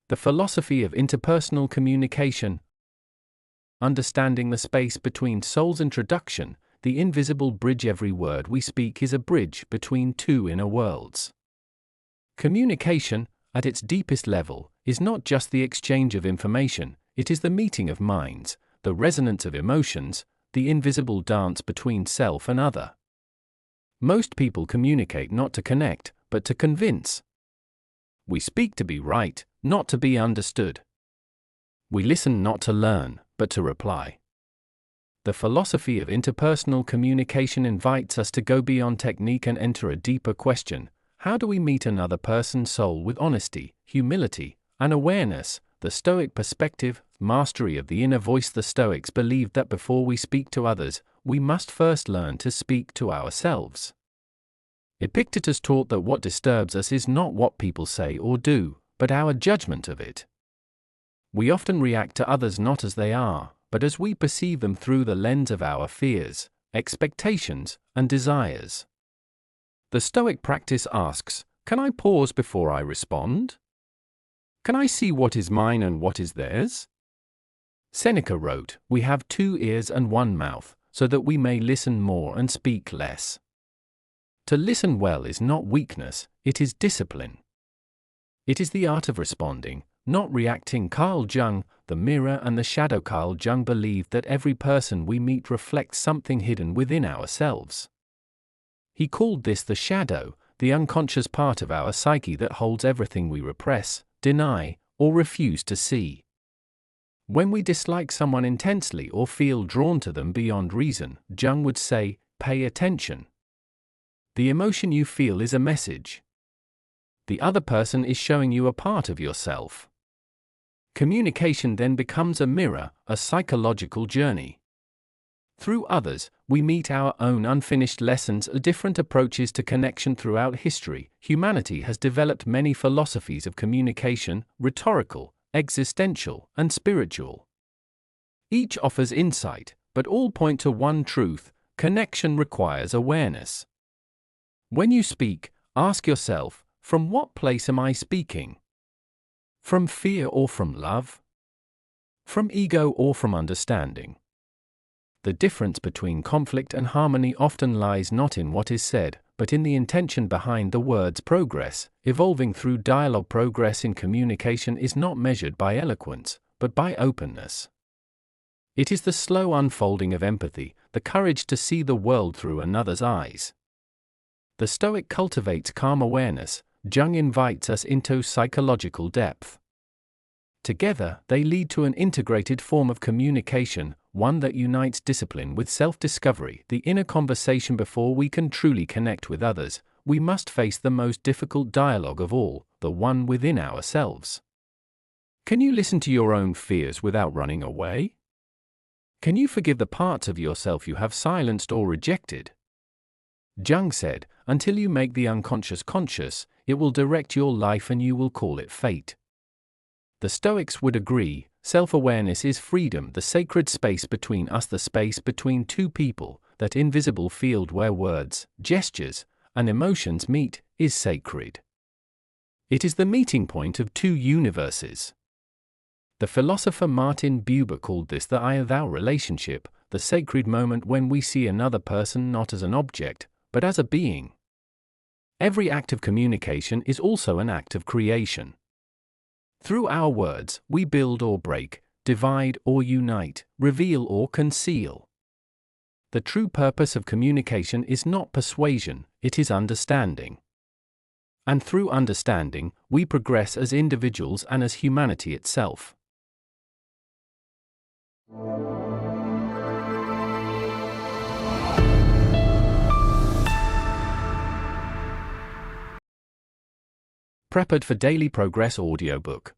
The philosophy of interpersonal communication. Understanding the space between souls. Introduction. The invisible bridge. Every word we speak is a bridge between two inner worlds. Communication, at its deepest level, is not just the exchange of information, it is the meeting of minds, the resonance of emotions, the invisible dance between self and other. Most people communicate not to connect, but to convince. We speak to be right, not to be understood. We listen not to learn, but to reply. The philosophy of interpersonal communication invites us to go beyond technique and enter a deeper question. How do we meet another person's soul with honesty, humility, and awareness? The Stoic perspective, mastery of the inner voice. The Stoics believed that before we speak to others, we must first learn to speak to ourselves. Epictetus taught that what disturbs us is not what people say or do, but our judgment of it. We often react to others not as they are, but as we perceive them through the lens of our fears, expectations, and desires. The Stoic practice asks, can I pause before I respond? Can I see what is mine and what is theirs? Seneca wrote, we have 2 ears and 1 mouth, so that we may listen more and speak less. To listen well is not weakness, it is discipline. It is the art of responding, not reacting. Carl Jung, the mirror and the shadow. Carl Jung believed that every person we meet reflects something hidden within ourselves. He called this the shadow, the unconscious part of our psyche that holds everything we repress, deny, or refuse to see. When we dislike someone intensely or feel drawn to them beyond reason, Jung would say, pay attention. The emotion you feel is a message. The other person is showing you a part of yourself. Communication then becomes a mirror, a psychological journey. Through others, we meet our own unfinished lessons. Different approaches to connection. Throughout history, humanity has developed many philosophies of communication, rhetorical, existential, and spiritual. Each offers insight, but all point to one truth: connection requires awareness. When you speak, ask yourself, from what place am I speaking? From fear or from love? From ego or from understanding? The difference between conflict and harmony often lies not in what is said, but in the intention behind the words. Progress, evolving through dialogue. Progress in communication is not measured by eloquence, but by openness. It is the slow unfolding of empathy, the courage to see the world through another's eyes. The Stoic cultivates calm awareness. Jung invites us into psychological depth. Together, they lead to an integrated form of communication, one that unites discipline with self-discovery. The inner conversation. Before we can truly connect with others, we must face the most difficult dialogue of all, the one within ourselves. Can you listen to your own fears without running away? Can you forgive the parts of yourself you have silenced or rejected? Jung said, until you make the unconscious conscious, it will direct your life and you will call it fate. The Stoics would agree, self-awareness is freedom, the sacred space between us, the space between two people, that invisible field where words, gestures, and emotions meet, is sacred. It is the meeting point of two universes. The philosopher Martin Buber called this the I-thou relationship, the sacred moment when we see another person not as an object, but as a being. Every act of communication is also an act of creation. Through our words, we build or break, divide or unite, reveal or conceal. The true purpose of communication is not persuasion, it is understanding. And through understanding, we progress as individuals and as humanity itself. Prepared for Daily Progress Audiobook.